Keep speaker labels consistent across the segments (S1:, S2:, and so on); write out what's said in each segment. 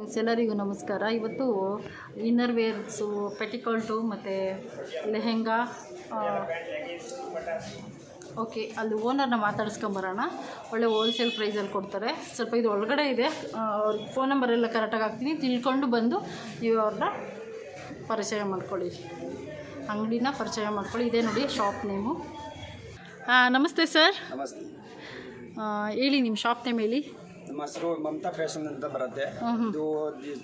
S1: ಎಲ್ಲರಿಗೂ ನಮಸ್ಕಾರ. ಇವತ್ತು ಇನ್ನರ್ ವೇರ್ಸು, ಪೆಟಿಕೋಲ್ಟು ಮತ್ತು ಲೆಹೆಂಗಾ. ಓಕೆ, ಅಲ್ಲಿ ಓನರ್ನ ಮಾತಾಡಿಸ್ಕೊಂಬರೋಣ. ಒಳ್ಳೆ ಹೋಲ್ಸೇಲ್ ಪ್ರೈಸಲ್ಲಿ ಕೊಡ್ತಾರೆ. ಸ್ವಲ್ಪ ಇದು ಒಳಗಡೆ ಇದೆ, ಅವ್ರಿಗೆ ಫೋನ್ ನಂಬರ್ ಎಲ್ಲ ಕರೆಕ್ಟಾಗಿ ಹಾಕ್ತೀನಿ. ತಿಳ್ಕೊಂಡು ಬಂದು ನೀವು ಅವ್ರನ್ನ ಪರಿಚಯ ಮಾಡ್ಕೊಳ್ಳಿ, ಅಂಗಡಿನ ಪರಿಚಯ ಮಾಡ್ಕೊಳ್ಳಿ. ಇದೇ ನೋಡಿ ಶಾಪ್ ನೇಮು. ನಮಸ್ತೆ ಸರ್.
S2: ನಮಸ್ತೆ.
S1: ಹೇಳಿ, ನಿಮ್ಮ ಶಾಪ್ ನೇಮ್ ಹೇಳಿ.
S2: ನಮ್ಮ ಹೆಸರು ಮಮತಾ ಫ್ಯಾಷನ್ ಅಂತ ಬರುತ್ತೆ. ಇದು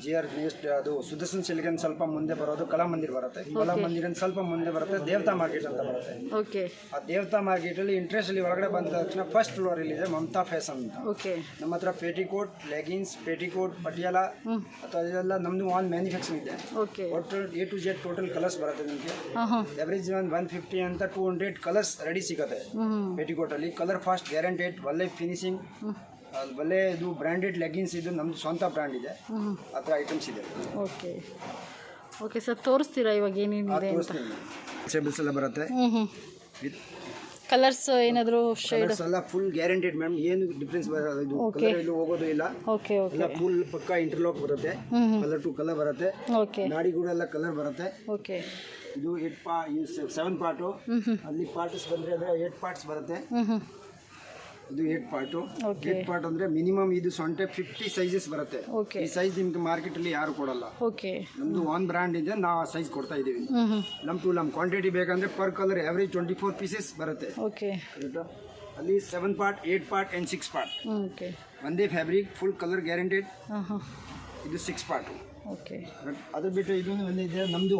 S2: GR ನೆಕ್ಸ್ಟ್ ಅದು ಸುದರ್ಶನ್ ಸಿಲ್ಗನ್ ಸ್ವಲ್ಪ ಮುಂದೆ ಬರೋದು ಕಲಾಮಂದಿರ್ ಬರುತ್ತೆ. ಕಲಾಮಂದಿರ ಸ್ವಲ್ಪ ಮುಂದೆ ಬರುತ್ತೆ ದೇವತಾ ಮಾರ್ಕೆಟ್ ಅಂತ ಬರುತ್ತೆ.
S1: ಓಕೆ. ಆ
S2: ದೇವತಾ ಮಾರ್ಕೆಟ್ ಅಲ್ಲಿ ಇಂಟ್ರೆಸ್ಟ್ ಅಲ್ಲಿ ಒಳಗಡೆ ಬಂದ ತಕ್ಷಣ ಫಸ್ಟ್ ಫ್ಲೋರ್ ಇಲ್ಲಿ ಇದೆ ಮಮತಾ ಫ್ಯಾಷನ್ ಅಂತ.
S1: ಓಕೆ.
S2: ನಮ್ಮ ಹತ್ರ ಪೇಟಿಕೋಟ್, ಲೆಗಿನ್ಸ್, ಪೇಟಿಕೋಟ್, ಪಟಿಯಾಲ ಅಥವಾ ಇದೆಲ್ಲ ನಮ್ದು ಆನ್ ಮ್ಯಾನುಫ್ಯಾಕ್ಚರಿಂಗ್ ಇದೆ.
S1: Okay.
S2: Total A to Z total colours ಬರುತ್ತೆ ನಿಮಗೆ. ಎವರೇಜ್ 150 ಅಂತ 200 ಕಲರ್ಸ್ ರೆಡಿ ಸಿಗುತ್ತೆ ಪೇಟಿಕೋಟ್ ಅಲ್ಲಿ. ಕಲರ್ ಫಾಸ್ಟ್ ಗ್ಯಾರಂಟೆಡ್, ಒಳ್ಳೆ ಫಿನಿಶಿಂಗ್, ಒಳ್ಳೆ ಇದು ಬ್ರ್ಯಾಂಡೆಡ್ ಲೆಗಿನ್ಸ್. ಇದು ನಮ್ಮದು ಸ್ವಂತ ಬ್ರ್ಯಾಂಡ್ ಇದೆ, ಆ ಥರ ಐಟಮ್ಸ್ ಇದೆ.
S1: ಓಕೆ ಓಕೆ ಸರ್, ತೋರಿಸ್ತೀರಾ ಇವಾಗ ಏನೇನಿದೆ ಅಂತ?
S2: ಸೇಬಲ್ಸ್ ಎಲ್ಲ ಬರುತ್ತೆ.
S1: ಕಲರ್ಸ್ ಏನಾದರೂ
S2: ಶೇಡ್ಸ್ ಎಲ್ಲ ಫುಲ್ ಗ್ಯಾರಂಟೆಡ್ ಮ್ಯಾಮ್, ಏನು ಡಿಫ್ರೆನ್ಸ್ ಬರೋದು ಇದು ಕಲರ್ ಎಲ್ಲೂ ಹೋಗೋದು ಇಲ್ಲ.
S1: Okay okay.
S2: ಎಲ್ಲ ಫುಲ್ ಪಕ್ಕಾ ಇಂಟರ್ಲಾಕ್ ಬರುತ್ತೆ, ಕಲರ್ ಟು ಕಲರ್ ಬರುತ್ತೆ.
S1: ಓಕೆ.
S2: ನಾಡಿ ಕೂಡ ಎಲ್ಲ ಕಲರ್ ಬರುತ್ತೆ.
S1: ಓಕೆ.
S2: ಇದು 7 ಪಾರ್ಟು, ಅಲ್ಲಿ ಪಾರ್ಟ್ಸ್ ಬಂದರೆ ಅಂದರೆ 8 ಪಾರ್ಟ್ಸ್ ಬರುತ್ತೆ. ಇದು 8 ಪಾರ್ಟು. 8 ಪಾರ್ಟ್ ಅಂದರೆ ಮಿನಿಮಮ್ ಇದು 50 ಸೈಜಸ್ ಬರುತ್ತೆ. ಈ ಸೈಜ್ ನಿಮ್ಗೆ ಮಾರ್ಕೆಟ್ ಅಲ್ಲಿ ಯಾರು ಕೊಡಲ್ಲ.
S1: ಓಕೆ.
S2: ನಮ್ದು ಒನ್ ಬ್ರ್ಯಾಂಡ್ ಇದೆ, ನಾವು ಆ ಸೈಜ್ ಕೊಡ್ತಾ ಇದೀವಿ. ನಮ್ ಕ್ವಾಂಟಿಟಿ ಬೇಕಂದ್ರೆ ಪರ್ ಕಲರ್ ಎವರೇಜ್ 24 ಪೀಸಸ್ ಬರುತ್ತೆ.
S1: ಓಕೆ.
S2: ಅಲ್ಲಿ 7 part, 8 part and 6 part.
S1: Okay.
S2: ಒಂದೇ ಫ್ಯಾಬ್ರಿಕ್, ಫುಲ್ ಕಲರ್ ಗ್ಯಾರಂಟೆಡ್. ಇದು 6 ಪಾರ್ಟ್.
S1: ಓಕೆ.
S2: ಅದ್ರ ಬಿಟ್ಟು ಇದು ಒಂದಿದೆ ನಮ್ದು,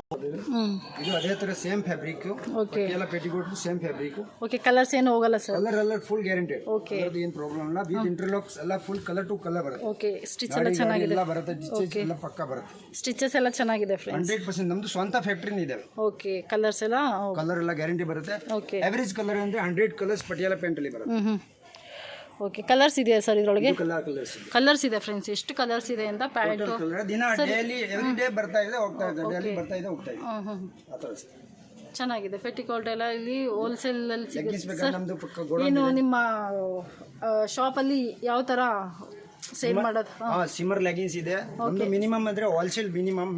S2: ಇದು ಅದೇ ತರ ಸೇಮ್ ಫ್ಯಾಬ್ರಿಕ್.
S1: ಓಕೆ.
S2: ಎಲ್ಲ petticoat same fabric.
S1: Okay. Colours ಏನು ಹೋಗಲ್ಲ ಸರ್?
S2: ಕಲರ್ ಎಲ್ಲ ಫುಲ್ ಗ್ಯಾರಂಟೆಡ್.
S1: ಓಕೆ.
S2: ಅದರದ್ದು ಏನು ಪ್ರಾಬ್ಲಮ್ ಇಲ್ಲ. ವಿತ್ ಇಂಟರ್ಲಾಕ್ಸ್ ಎಲ್ಲ ಫುಲ್ ಕಲರ್ ಟು ಕಲರ್ ಬರುತ್ತೆ.
S1: ಓಕೆ. ಸ್ಟಿಚ್ ಎಲ್ಲ ಚೆನ್ನಾಗಿದೆ,
S2: ಎಲ್ಲ ಬರುತ್ತೆ. ಸ್ಟಿಚ್ ಎಲ್ಲ ಪಕ್ಕಾ ಬರುತ್ತೆ.
S1: ಸ್ಟಿಚಸ್ ಎಲ್ಲ ಚೆನ್ನಾಗಿದೆ ಫ್ರೆಂಡ್ಸ್.
S2: 100% ನಮ್ದು ಸ್ವಂತ ಫ್ಯಾಕ್ಟರಿನ ಇದೆ.
S1: ಓಕೆ. ಕಲರ್ಸ್ ಎಲ್ಲ
S2: ಕಲರ್ ಎಲ್ಲ ಗ್ಯಾರಂಟಿ ಬರುತ್ತೆ.
S1: ಓಕೆ.
S2: ಎವರೇಜ್ ಕಲರ್ ಅಂದ್ರೆ 100 ಕಲರ್ಸ್ ಪಟಿಯಾಲ ಪ್ಯಾಂಟ್ ಅಲ್ಲಿ ಬರುತ್ತೆ.
S1: ಓಕೆ. ಕಲರ್ಸ್ ಇದೆಯಾ ಸರ್ ಇದರೊಳಗೆ?
S2: ಕಲರ್ಸ್
S1: ಇದೆ ಫ್ರೆಂಡ್ಸ್. ಎಷ್ಟು ಕಲರ್ಸ್ ಇದೆ ಅಂತ ಪ್ಯಾಂಟ್
S2: ದಿನ ಡೈಲಿ ಎವ್ರಿ ಡೇ ಬರ್ತಾ ಇದೆ ಹೋಗ್ತಾ ಇದೆ, ಡೈಲಿ ಬರ್ತಾ ಇದೆ ಹೋಗ್ತಾ ಇದೆ. ಆ ಥರ
S1: ಚೆನ್ನಾಗಿದೆ. ಪೆಟಿಕೋಟ್ ಎಲ್ಲ ಇಲ್ಲಿ ಹೋಲ್ಸೇಲ್ ಅಲ್ಲಿ ಸಿಗುತ್ತೆ.
S2: ನಮ್ದು
S1: ಏನು ನಿಮ್ಮ ಶಾಪಲ್ಲಿ ಯಾವ ಥರ ಸೇಲ್ ಮಾಡೋದು?
S2: ಸಿಮ್ಮರ್ ಲೆಗಿನ್ಸ್ ಇದೆ. ಒಂದು ಮಿನಿಮಮ್ ಅಂದ್ರೆ ಹೋಲ್ಸೇಲ್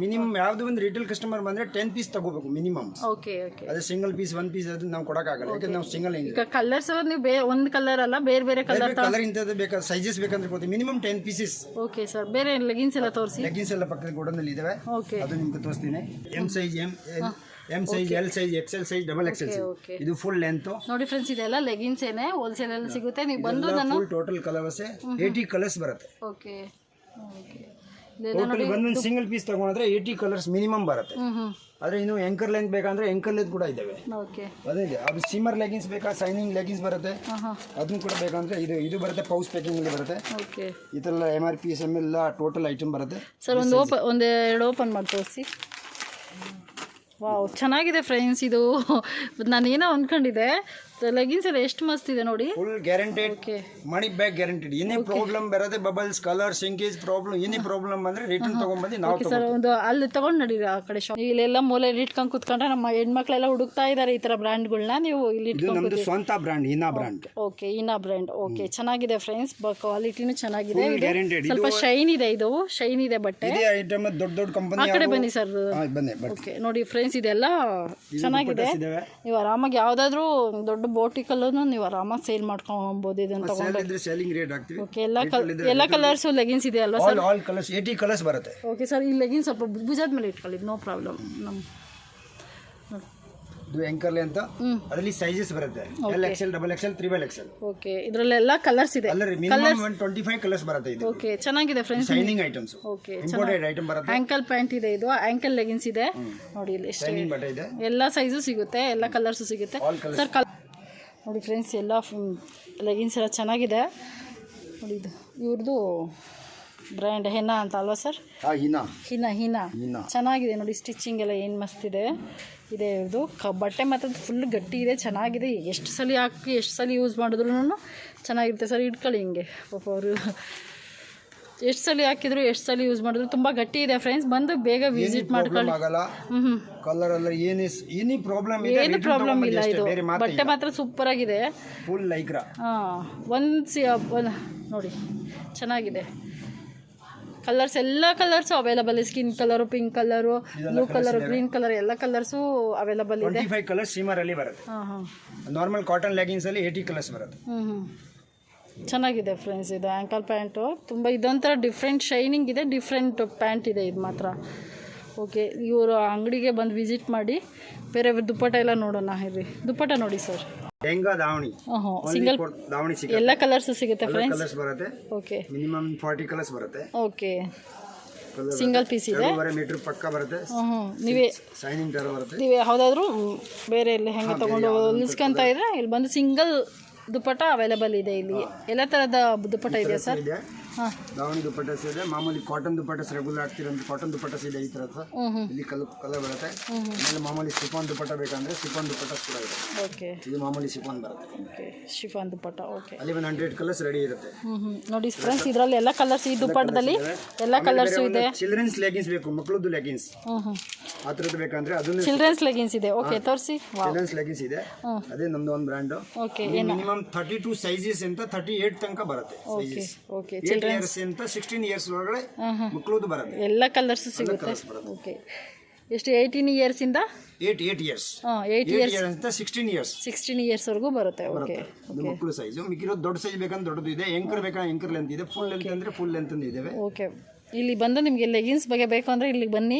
S2: ಮಿನಿಮಮ್ ಯಾವ್ದು ಒಂದು ರಿಟೇಲ್ ಕಸ್ಟಮರ್ ಬಂದ್ರೆ 10 ಪೀಸ್ ತಗೋಬೇಕು ಮಿನಿಮಮ್.
S1: Okay okay.
S2: ಅದೇ ಸಿಂಗಲ್ ಪೀಸ್ 1 ಪೀಸ್ ಅದು ನಾವು ಕೊಡಕ್ಕಾಗಲ್ಲ, ಯಾಕಂದ್ರೆ ನಾವು ಸಿಂಗಲ್
S1: ಈಗ ಕಲರ್ಸ್ ನೀವು ಒಂದು ಕಲರ್ ಅಲ್ಲ, ಬೇರೆ ಬೇರೆ
S2: ಕಲರ್ ಇಂಥದ್ದು ಬೇಕಾದ ಸೈಜಸ್ ಬೇಕಂದ್ರೆ ಕೊಡ್ತೀವಿ. Minimum 10 pieces.
S1: Okay sir. ಬೇರೆ ಲೆಗಿನ್ಸ್ ಎಲ್ಲ ತೋರಿಸಿ.
S2: ಲೆಗಿನ್ಸ್ ಎಲ್ಲ ಪಕ್ಕದ ಗೋಡನಲ್ಲಿ ಇದಾವೆ.
S1: ಓಕೆ.
S2: ಅದು ನಿಮ್ಗೆ ತೋರಿಸ್ತೀನಿ. M size, M size, L size, XL size, double XL size. ಇದು ಫುಲ್ ಲೆಂತ್
S1: ನೋಡಿ ಫ್ರೆಂಡ್ಸ್. ಇದೆಲ್ಲ ಲೆಗಿನ್ಸ್ ಏನೇ ಹೋಲ್ಸೇಲ್ ಅಲ್ಲಿ ಸಿಗುತ್ತೆ. ನೀವು ಬಂದು ನಾನು
S2: ಫುಲ್ ಟೋಟಲ್ ಕಲರ್ಸ್ 80 ಕಲರ್ಸ್ ಬರುತ್ತೆ.
S1: Okay okay.
S2: ಟೋಟಲ್ ಒಂದೊಂದು ಸಿಂಗಲ್ ಪೀಸ್ ತಗೊಂಡ್ರೆ 80 ಕಲರ್ಸ್ ಮಿನಿಮಮ್ ಬರುತ್ತೆ. ಆದ್ರೆ ಇನ್ನು ಎಂಕರ್ ಲೆಂತ್ ಬೇಕಂದ್ರೆ ಎಂಕರ್ ಲೆಂತ್ ಕೂಡ ಇದಾವೆ.
S1: ಓಕೆ.
S2: ಅದೇ ಇದೆ. ಅದು ಸಿಮ್ಮರ್ ಲೆಗಿನ್ಸ್ ಬೇಕಾ, ಸೈನಿಂಗ್ ಲೆಗಿನ್ಸ್ ಬರುತ್ತೆ. ಅದನ್ನು ಕೂಡ ಬೇಕಂದ್ರೆ ಇದು ಬರುತ್ತೆ, ಪೌಚ್ ಪ್ಯಾಕಿಂಗ್ ಅಲ್ಲಿ ಬರುತ್ತೆ.
S1: ಓಕೆ.
S2: ಈ ತರ ಎಲ್ಲ MRP SM ಎಲ್ಲ ಟೋಟಲ್ ಐಟಮ್ ಬರುತ್ತೆ
S1: ಸರ್. ಒಂದೆರಡು ಓಪನ್ ಮಾಡಿ ತೋರಿಸಿ. ವಾವ್, ಚೆನ್ನಾಗಿದೆ ಫ್ರೆಂಡ್ಸ್. ಇದು ನಾನು ಏನೋ ಅಂದ್ಕೊಂಡಿದ್ದೆ. ಲೆಗಿನ್ಸ್ ಎಲ್ಲ ಎಷ್ಟು ಮಸ್ತ್ ಇದೆ ನೋಡಿ.
S2: Full guaranteed, money back guaranteed. ಏನೇ ಪ್ರಾಬ್ಲಮ್ ಬರುತ್ತೆ, ಬಬಲ್ಸ್, ಕಲರ್, ಸಿಂಕೇಜ್ ಪ್ರಾಬ್ಲಮ್, ಏನೇ ಪ್ರಾಬ್ಲಮ್ ಅಂದ್ರೆ ರಿಟರ್ನ್ ತಗೊಂಡ್ಬಂದು ನಾವು
S1: ಸರ್ ಒಂದು ಅಲ್ಲಿ ತಗೊಂಡು ನಡೀರಿ ಆ ಕಡೆ ಶಾಪ್. ಇಲ್ಲೆಲ್ಲ ಮೂಲೆ ಇಟ್ಕೊಂಡು ಕುತ್ಕೊಂಡ್ರೆ ನಮ್ಮ ಹೆಣ್ಮಕ್ಳೆಲ್ಲ ಹುಡುಕ್ತಾ ಇದ್ದಾರೆ ಈ ತರ ಬ್ರ್ಯಾಂಡ್ಗಳನ್ನ. ನೀವು ಇಲ್ಲಿ
S2: ನಮ್ದು ಸ್ವಂತ ಬ್ರ್ಯಾಂಡ್, ಇನಾ ಬ್ರ್ಯಾಂಡ್.
S1: ಓಕೆ. ಇನಾ ಬ್ರ್ಯಾಂಡ್. ಓಕೆ. ಚೆನ್ನಾಗಿದೆ ಫ್ರೆಂಡ್ಸ್. ಕ್ವಾಲಿಟಿನೂ ಚೆನ್ನಾಗಿದೆ. ಸ್ವಲ್ಪ ಶೈನ್ ಇದೆ, ಇದು ಶೈನ್ ಇದೆ ಬಟ್ಟೆ.
S2: ಐಟಮ್ ದೊಡ್ಡ ಕಂಪನಿ.
S1: ಆ ಕಡೆ ಬನ್ನಿ ಸರ್. ಓಕೆ. ನೋಡಿ ಫ್ರೆಂಡ್ಸ್, ಇದೆಲ್ಲ ಚೆನ್ನಾಗಿದೆ. ನೀವು ಆರಾಮಾಗಿ ಯಾವ್ದಾದ್ರು ದೊಡ್ಡ ಬೋಟಿಕಲ್ಲೂ ನೀವು ಆರಾಮಾಗಿ ಸೇಲ್ ಮಾಡ್ಕೊಬಹುದು. ಇದನ್ನ ತಗೊಂಡ್ರೆ
S2: ಸೆಲ್ಲಿಂಗ್ ರೇಟ್ ಆಗ್ತಿದೆ.
S1: ಓಕೆ. ಎಲ್ಲ ಕಲರ್ಸ್ ಲೆಗಿನ್ಸ್ ಇದೆ ಅಲ್ವಾ ಸರ್?
S2: ಆಲ್ ಕಲರ್ಸ್ 80 ಕಲರ್ಸ್ ಬರುತ್ತೆ.
S1: Okay sir. ಈ ಲೆಗಿನ್ಸ್ ಸ್ವಲ್ಪ ಭುಜದ ಮೇಲೆ ಇಟ್ಕೊಳ್ಳಿ, ನೋ ಪ್ರಾಬ್ಲಮ್.
S2: ಇದು ಎಂಕರ್ಲೆ ಅಂತ, ಅದರಲ್ಲಿ ಸೈಜಸ್ ಬರುತ್ತೆ. LXL, double XL, triple XL.
S1: Okay. ಇದರಲ್ಲೆಲ್ಲ ಕಲರ್ಸ್ ಇದೆ.
S2: ಮಿನಿಮಮ್ 25 ಕಲರ್ಸ್ ಬರುತ್ತೆ ಇದು.
S1: ಓಕೆ. ಚೆನ್ನಾಗಿದೆ friends.
S2: Shining items.
S1: Okay.
S2: Imported item ಬರುತ್ತೆ.
S1: ಆಂಕಲ್ ಪ್ಯಾಂಟ್ ಇದೆ, ಇದು ಆಂಕಲ್ ಲೆಗಿನ್ಸ್ ಇದೆ ನೋಡಿ. ಇಲ್ಲಿ
S2: ಶೈನಿಂಗ್ ಬಟ್ಟೆ ಇದೆ.
S1: ಎಲ್ಲ ಸೈಜು ಸಿಗುತ್ತೆ, ಎಲ್ಲ ಕಲರ್ಸ್ ಸಿಗುತ್ತೆ ಸರ್. ನೋಡಿ ಫ್ರೆಂಡ್ಸ್, ಎಲ್ಲ ಲೆಗಿನ್ಸ್ ಎಲ್ಲ ಚೆನ್ನಾಗಿದೆ ನೋಡಿ. ಇದು ಇವ್ರದ್ದು ಬ್ರ್ಯಾಂಡ್ ಹೆನಾ ಅಂತ ಅಲ್ವಾ ಸರ್? ಹಿನಾ ಚೆನ್ನಾಗಿದೆ ನೋಡಿ. ಸ್ಟಿಚಿಂಗ್ ಎಲ್ಲ ಏನು ಮಸ್ತ್ ಇದೆ ಇವ್ರದ್ದು. ಬಟ್ಟೆ ಮಾತ್ರ ಫುಲ್ ಗಟ್ಟಿ ಇದೆ, ಚೆನ್ನಾಗಿದೆ. ಎಷ್ಟು ಸಲ ಹಾಕಿ ಎಷ್ಟು ಸಲ ಯೂಸ್ ಮಾಡಿದ್ರು ಚೆನ್ನಾಗಿರುತ್ತೆ ಸರ್. ಇಟ್ಕೊಳ್ಳಿ ಹಿಂಗೆ. ಪಾಪ ಅವರು ಎಷ್ಟು ಸಲ ಹಾಕಿದ್ರು ಎಷ್ಟು ಸಲ ಯೂಸ್ ಮಾಡಿದ್ರು ತುಂಬ ಗಟ್ಟಿ ಇದೆ ಫ್ರೆಂಡ್ಸ್. ಬಂದು ಬೇಗ ವಿಸಿಟ್ ಮಾಡ್ಕೊಳ್ಳಿ.
S2: ಕಲರ್ ಎಲ್ಲ ಏನು ಪ್ರಾಬ್ಲಮ್
S1: ಇಲ್ಲ. ಇದು ಬಟ್ಟೆ ಮಾತ್ರ ಸೂಪರ್ ಆಗಿದೆ.
S2: Full Lycra.
S1: ನೋಡಿ ಚೆನ್ನಾಗಿದೆ. ಕಲರ್ಸ್ ಎಲ್ಲ ಕಲರ್ಸು ಅವೈಲಬಲ್ ಇದೆ. Skin colour, pink colour, blue colour, green colour ಎಲ್ಲ ಕಲರ್ಸು ಅವೈಲಬಲ್ ಇದೆ.
S2: 25 ಕಲರ್ಸ್ ಸೀಮರಲ್ಲಿ ಬರುತ್ತೆ. ನಾರ್ಮಲ್ ಕಾಟನ್ ಲೆಗಿನ್ಸಲ್ಲಿ 80 ಕಲರ್ಸ್ ಬರುತ್ತೆ.
S1: ಚೆನ್ನಾಗಿದೆ ಫ್ರೆಂಡ್ಸ್. ಇದು ಆ್ಯಂಕಲ್ ಪ್ಯಾಂಟು ತುಂಬ ಇದೊಂಥರ ಡಿಫ್ರೆಂಟ್ ಶೈನಿಂಗ್ ಇದೆ, ಡಿಫ್ರೆಂಟ್ ಪ್ಯಾಂಟ್ ಇದೆ ಇದು ಮಾತ್ರ. ಓಕೆ, ಇವರು ಅಂಗಡಿಗೆ ಬಂದು ವಿಸಿಟ್ ಮಾಡಿ ಬೇರೆ ದುಪ್ಪಟ್ಟ ಎಲ್ಲ ನೋಡೋಣ. ಇರ್ರಿ, ದುಪ್ಪಟ್ಟ ನೋಡಿ ಸರ್.
S2: ಲೆಹಂಗಾ ದಾವಣಿ,
S1: ಸಿಂಗಲ್
S2: ದಾವಣಿ ಸಿಗುತ್ತೆ,
S1: ಎಲ್ಲ ಕಲರ್ಸ್ ಸಿಗುತ್ತೆ ಫ್ರೆಂಡ್ಸ್.
S2: ಕಲರ್ಸ್ ಬರುತ್ತೆ.
S1: ಓಕೆ,
S2: ಮಿನಿಮಮ್ 40 ಕಲರ್ಸ್ ಬರುತ್ತೆ.
S1: ಓಕೆ, ಸಿಂಗಲ್ ಪೀಸ್ ಇದೆ.
S2: ಮೀಟರ್ ಪಕ್ಕ ಬರುತ್ತೆ.
S1: ನೀವೇ
S2: ಶೈನಿಂಗ್ ತರ ಬರುತ್ತೆ.
S1: ನೀವೇ ಯಾವುದಾದ್ರೂ ಬೇರೆ ಎಲ್ಲಿ ಹೆಂಗೆ ತೊಗೊಂಡು ಹೊಲಿಸ್ಕೊಂತ ಇದ್ರೆ ಇಲ್ಲಿ ಬಂದು ಸಿಂಗಲ್ ದುಪ್ಪಟ್ಟ ಅವೈಲೇಬಲ್ ಇದೆ. ಇಲ್ಲಿ ಎಲ್ಲ ಥರದ ದುಪ್ಪಟ್ಟ ಇದೆ ಸರ್. ಹಾಂ,
S2: ದಾವಣಿ ದುಪ್ಪಟ್ಟಸ್ ಇದೆ. ಮಾಮೂಲಿ ಕಾಟನ್ ದುಪ್ಪಟ್ಟಸ್ ರೆಗ್ಯುಲರ್ ಆಗ್ತಿರೋದು ಕಾಟನ್ ದುಪ್ಪಟ್ಟಸ್ ಇದೆ ಈ ಥರದ. ಇಲ್ಲಿ ಕಲರ್ ಬರುತ್ತೆ. ಆಮೇಲೆ ಮಾಮೂಲಿ ಶಿಫಾನ್ ದುಪ್ಪಟ್ಟ ಬೇಕಂದ್ರೆ ಶಿಫಾನ್ ದುಪ್ಪಟ್ಟಸ್ ಕೂಡ ಇದೆ.
S1: ಓಕೆ,
S2: ಇದು ಮಾಮೂಲಿ ಶಿಫಾನ್ ಬರುತ್ತೆ.
S1: ಓಕೆ, ಶಿಫಾನ್ ದುಪ್ಪಟ್ಟ. ಓಕೆ,
S2: ಅಲ್ಲಿ 100 ಕಲರ್ಸ್ ರೆಡಿ ಇರುತ್ತೆ.
S1: ನೋಡಿ ಫ್ರೆಂಡ್ಸ್, ಇದರಲ್ಲಿ ಎಲ್ಲ ಕಲರ್ಸ್, ಈ ದುಪ್ಪಟ್ಟದಲ್ಲಿ ಎಲ್ಲ ಕಲರ್ಸು ಇದೆ.
S2: ಚಿಲ್ಡ್ರನ್ಸ್ ಲೆಗಿನ್ಸ್ ಬೇಕು, ಮಕ್ಕಳದ್ದು ಲೆಗಿನ್ಸ್ ಆ ಥರದ್ದು ಬೇಕಂದ್ರೆ ಅದನ್ನು
S1: ಚಿಲ್ಡ್ರನ್ಸ್ ಲೆಗಿನ್ಸ್ ಇದೆ. ಓಕೆ, ತೋರಿಸಿ.
S2: ಚಿಲ್ಡ್ರನ್ಸ್ ಲೆಗಿನ್ಸ್ ಇದೆ, ಅದೇ ನಮ್ದು ಒಂದು ಬ್ರ್ಯಾಂಡ್.
S1: ಓಕೆ,
S2: ಮಿನಿಮಮ್ 32 ಸೈಜಸ್ ಅಂತ 38 ತನಕ ಬರುತ್ತೆ.
S1: ಓಕೆ, ಓಕೆ,
S2: 8 ಇಯರ್ಸ್ ಅಂತ 16 ಇಯರ್ಸ್ ಒಳಗಡೆ ಮಕ್ಕಳದ್ದು ಬರುತ್ತೆ.
S1: ಎಲ್ಲ ಕಲರ್ಸ್ ಸಿಗುತ್ತೆ. ಓಕೆ, ಎಷ್ಟು 18 ಇಯರ್ಸಿಂದ
S2: 8 ಇಯರ್ಸ್
S1: 8 ಇಯರ್ಸ್
S2: ಅಂತ 16 ಇಯರ್ಸ್
S1: 16 ಇಯರ್ಸ್ವರೆಗೂ ಬರುತ್ತೆ. ಓಕೆ,
S2: ಇದು ಮಕ್ಕಳು ಸೈಜು. ಮಿಕ್ಕಿರೋದು ದೊಡ್ಡ ಸೈಜ್ ಬೇಕಂದ್ರೆ ದೊಡ್ಡದು ಇದೆ, ಎಂಕರ್ ಬೇಕಂದ್ರೆ ಎಂಕರ್ ಲೆಂತ್ ಇದೆ, ಫುಲ್ ಲೆಂತ್ ಅಂದ್ರೆ ಫುಲ್ ಲೆಂತ್ ಇದಾವೆ.
S1: ಓಕೆ, ಇಲ್ಲಿ ಬಂದು ನಿಮಗೆ ಲೆಗಿನ್ಸ್ ಬಗ್ಗೆ ಬೇಕು ಅಂದ್ರೆ ಇಲ್ಲಿ ಬನ್ನಿ.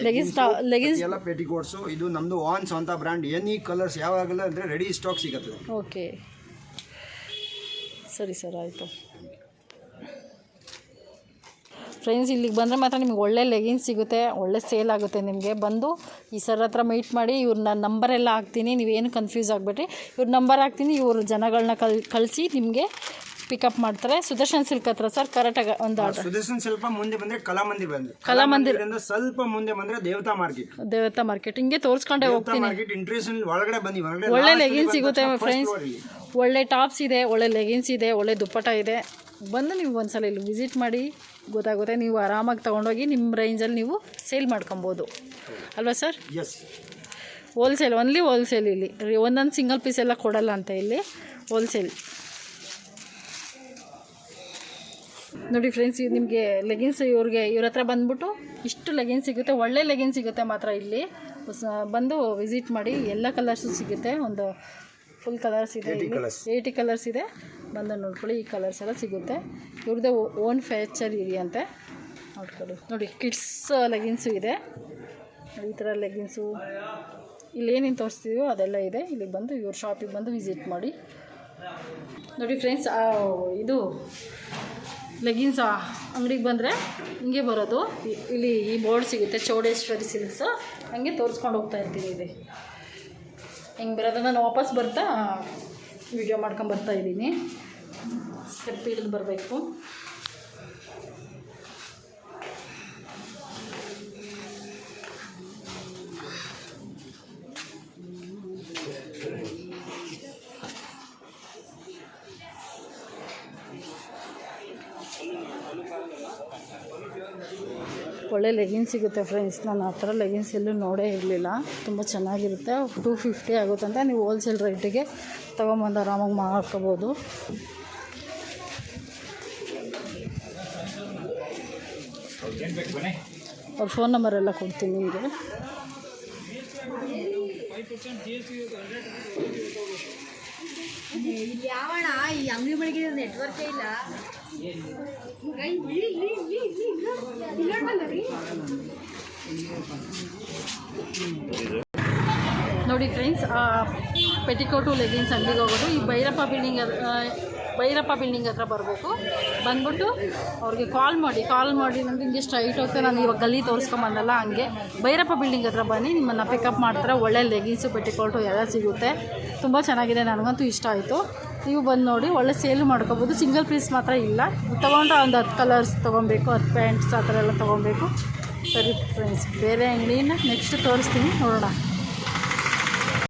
S1: ಲೆಗಿನ್ಸ್
S2: ಎಲ್ಲ ಪೆಟಿಕೋಟ್ಸ್. ಇದು ನಮ್ದು ವಾನ್ಸ್ ಅಂತ ಬ್ರ್ಯಾಂಡ್. ಎನಿ ಕಲರ್ಸ್ ಯಾವಾಗಲ್ಲ ಅಂದ್ರೆ ರೆಡಿ ಸ್ಟಾಕ್ ಸಿಗುತ್ತೆ.
S1: ಓಕೆ, ಸರಿ ಸರ್, ಆಯಿತು ಫ್ರೆಂಡ್ಸ್. ಇಲ್ಲಿಗೆ ಬಂದರೆ ಮಾತ್ರ ನಿಮ್ಗೆ ಒಳ್ಳೆ ಲೆಗಿನ್ಸ್ ಸಿಗುತ್ತೆ, ಒಳ್ಳೆ ಸೇಲ್ ಆಗುತ್ತೆ. ನಿಮಗೆ ಬಂದು ಈ ಸರ್ ಹತ್ರ ಮೀಟ್ ಮಾಡಿ. ಇವ್ರನ್ನ ನಂಬರೆಲ್ಲ ಹಾಕ್ತೀನಿ, ನೀವೇನು ಕನ್ಫ್ಯೂಸ್ ಆಗಬೇಡ್ರಿ. ಇವ್ರ ನಂಬರ್ ಹಾಕ್ತೀನಿ, ಇವ್ರ ಜನಗಳನ್ನ ಕಳಿಸಿ ನಿಮಗೆ ಪಿಕಪ್ ಮಾಡ್ತಾರೆ. ಸುದರ್ಶನ್ ಸಿಲ್ಕ್ ಹತ್ರ ಸರ್ ಕರೆಕ್ಟಾಗಿ ಒಂದು
S2: ಸುದರ್ಶನ್ ಸ್ವಲ್ಪ ಮುಂದೆ ಬಂದರೆ ಕಲಾಮಂದಿರ ಸ್ವಲ್ಪ ಮುಂದೆ ಬಂದರೆ ದೇವತಾ ಮಾರ್ಕೆಟ್ ಹಿಂಗೆ ತೋರಿಸ್ಕೊಂಡೇ ಹೋಗ್ತೀನಿ. ಇಂಟ್ರೆಸ್ಟ್ ಒಳಗಡೆ ಬನ್ನಿ,
S1: ಒಳ್ಳೆ ಲೆಗಿನ್ಸ್ ಸಿಗುತ್ತೆ ಫ್ರೆಂಡ್ಸ್. ಒಳ್ಳೆ ಟಾಪ್ಸ್ ಇದೆ, ಒಳ್ಳೆ ಲೆಗಿನ್ಸ್ ಇದೆ, ಒಳ್ಳೆ ದುಪ್ಪಟ ಇದೆ. ಬಂದು ನೀವು ಒಂದ್ಸಲ ಇಲ್ಲಿ ವಿಸಿಟ್ ಮಾಡಿ, ಗೊತ್ತಾಗುತ್ತೆ. ನೀವು ಆರಾಮಾಗಿ ತೊಗೊಂಡೋಗಿ ನಿಮ್ಮ ರೇಂಜಲ್ಲಿ ನೀವು ಸೇಲ್ ಮಾಡ್ಕೊಬೋದು ಅಲ್ವಾ sir?
S2: Yes,
S1: wholesale, only wholesale. ಇಲ್ಲಿ ಒಂದೊಂದು ಸಿಂಗಲ್ ಪೀಸ್ ಎಲ್ಲ ಕೊಡಲ್ಲ ಅಂತ, ಇಲ್ಲಿ ಹೋಲ್ಸೇಲ್. ನೋಡಿ ಫ್ರೆಂಡ್ಸ್, ನಿಮಗೆ ಲೆಗಿನ್ಸ್ ಇವ್ರ ಹತ್ರ ಬಂದ್ಬಿಟ್ಟು ಇಷ್ಟು ಲೆಗಿನ್ಸ್ ಸಿಗುತ್ತೆ, ಒಳ್ಳೆ ಲೆಗಿನ್ಸ್ ಸಿಗುತ್ತೆ ಮಾತ್ರ. ಇಲ್ಲಿ ಬಂದು ವಿಸಿಟ್ ಮಾಡಿ. ಎಲ್ಲ ಕಲರ್ಸು ಸಿಗುತ್ತೆ. ಒಂದು ಫುಲ್ ಕಲರ್ಸ್ ಇದೆ, 80 ಕಲರ್ಸ್ ಇದೆ. ಬಂದು ನೋಡ್ಕೊಳ್ಳಿ, ಈ ಕಲರ್ಸ್ ಎಲ್ಲ ಸಿಗುತ್ತೆ. ಇವ್ರದ್ದೇ ಓನ್ ಫ್ಯಾಕ್ಚರ್ ಇದೆಯಂತೆ, ನೋಡ್ಕೊಳ್ಳಿ. ನೋಡಿ, ಕಿಡ್ಸ್ ಲೆಗಿನ್ಸು ಇದೆ. ಈ ಥರ ಲೆಗಿನ್ಸು ಇಲ್ಲೇನೇನು ತೋರಿಸ್ತೀವೋ ಅದೆಲ್ಲ ಇದೆ. ಇಲ್ಲಿಗೆ ಬಂದು ಇವ್ರ ಶಾಪಿಗೆ ಬಂದು ವಿಸಿಟ್ ಮಾಡಿ. ನೋಡಿ ಫ್ರೆಂಡ್ಸ್, ಇದು ಲೆಗಿನ್ಸ್ ಅಂಗಡಿಗೆ ಬಂದರೆ ಹಿಂಗೆ ಬರೋದು. ಇಲ್ಲಿ ಈ ಬೋರ್ಡ್ ಸಿಗುತ್ತೆ, ಚೌಡೇಶ್ವರಿ ಸಿಲ್ಕ್ಸ್. ಹಂಗೆ ತೋರಿಸ್ಕೊಂಡು ಹೋಗ್ತಾ ಇರ್ತೀನಿ. ಇದೆ ಹಿಂಗೆ ಬರೋದು. ನಾನು ವಾಪಸ್ ಬರ್ತಾ ವಿಡಿಯೋ ಮಾಡ್ಕೊಂಬರ್ತಾ ಇದ್ದೀನಿ. ಸ್ಟೆಪ್ ಇಳಿದು ಬರಬೇಕು. ಒಳ್ಳೆ ಲೆಗಿನ್ಸ್ ಸಿಗುತ್ತೆ ಫ್ರೆಂಡ್ಸ್. ನಾನು ಆ ಥರ ಲೆಗಿನ್ಸ್ ಎಲ್ಲೂ ನೋಡೇ ಇರಲಿಲ್ಲ. ತುಂಬ ಚೆನ್ನಾಗಿರುತ್ತೆ. 250 ಆಗುತ್ತಂತ. ನೀವು ಹೋಲ್ಸೇಲ್ ರೇಟಿಗೆ ತೊಗೊಂಬಂದು ಆರಾಮಾಗಿ ಮಾಡ್ಕೋಬೋದು. ಅವ್ರ ಫೋನ್ ನಂಬರ್ ಎಲ್ಲ ಕೊಡ್ತೀನಿ ನಿಮಗೆ.
S3: ಯಾವಣ ಈ ಅಂಗಡಿ ಮಳಿಗೆ ನೆಟ್ವರ್ಕೇ ಇಲ್ಲ.
S1: ನೋಡಿ ಫ್ರೆಂಡ್ಸ್, ಪೆಟಿಕೋಟು ಲೆಗಿನ್ಸ್ ಅಂಗಡಿಗೆ ಹೋಗೋದು ಈ ಭೈರಪ್ಪ ಬಿಲ್ಡಿಂಗ್ ಹತ್ರ ಬರಬೇಕು. ಬಂದ್ಬಿಟ್ಟು ಅವ್ರಿಗೆ ಕಾಲ್ ಮಾಡಿ ನನಗೆ ಹಿಂಗೆ ಸ್ಟ್ರೈಟ್ ಹೋಗ್ತಾ ನಾನು ಇವಾಗ ಗಲ್ಲಿ ತೋರಿಸ್ಕೊಂಬಂದಲ್ಲ, ಹಂಗೆ ಭೈರಪ್ಪ ಬಿಲ್ಡಿಂಗ್ ಹತ್ರ ಬನ್ನಿ. ನಿಮ್ಮನ್ನು ಪಿಕಪ್ ಮಾಡ್ತಾರೆ. ಒಳ್ಳೆ ಲೆಗಿನ್ಸು, ಪೆಟಿಕೋಟು ಎಲ್ಲ ಸಿಗುತ್ತೆ. ತುಂಬ ಚೆನ್ನಾಗಿದೆ, ನನಗಂತೂ ಇಷ್ಟ ಆಯಿತು. ನೀವು ಬಂದು ನೋಡಿ, ಒಳ್ಳೆ ಸೇಲ್ ಮಾಡ್ಕೋಬೋದು. ಸಿಂಗಲ್ ಪೀಸ್ ಮಾತ್ರ ಇಲ್ಲ, ತೊಗೊಂಡ್ರೆ ಒಂದು 10 ಕಲರ್ಸ್ ತೊಗೊಬೇಕು, 10 ಪ್ಯಾಂಟ್ಸ್ ಆ ಥರ ಎಲ್ಲ ತೊಗೊಬೇಕು. ಸರಿ ಫ್ರೆಂಡ್ಸ್, ಬೇರೆ ಅಂಗಡಿನ ನೆಕ್ಸ್ಟ್ ತೋರಿಸ್ತೀನಿ, ನೋಡೋಣ.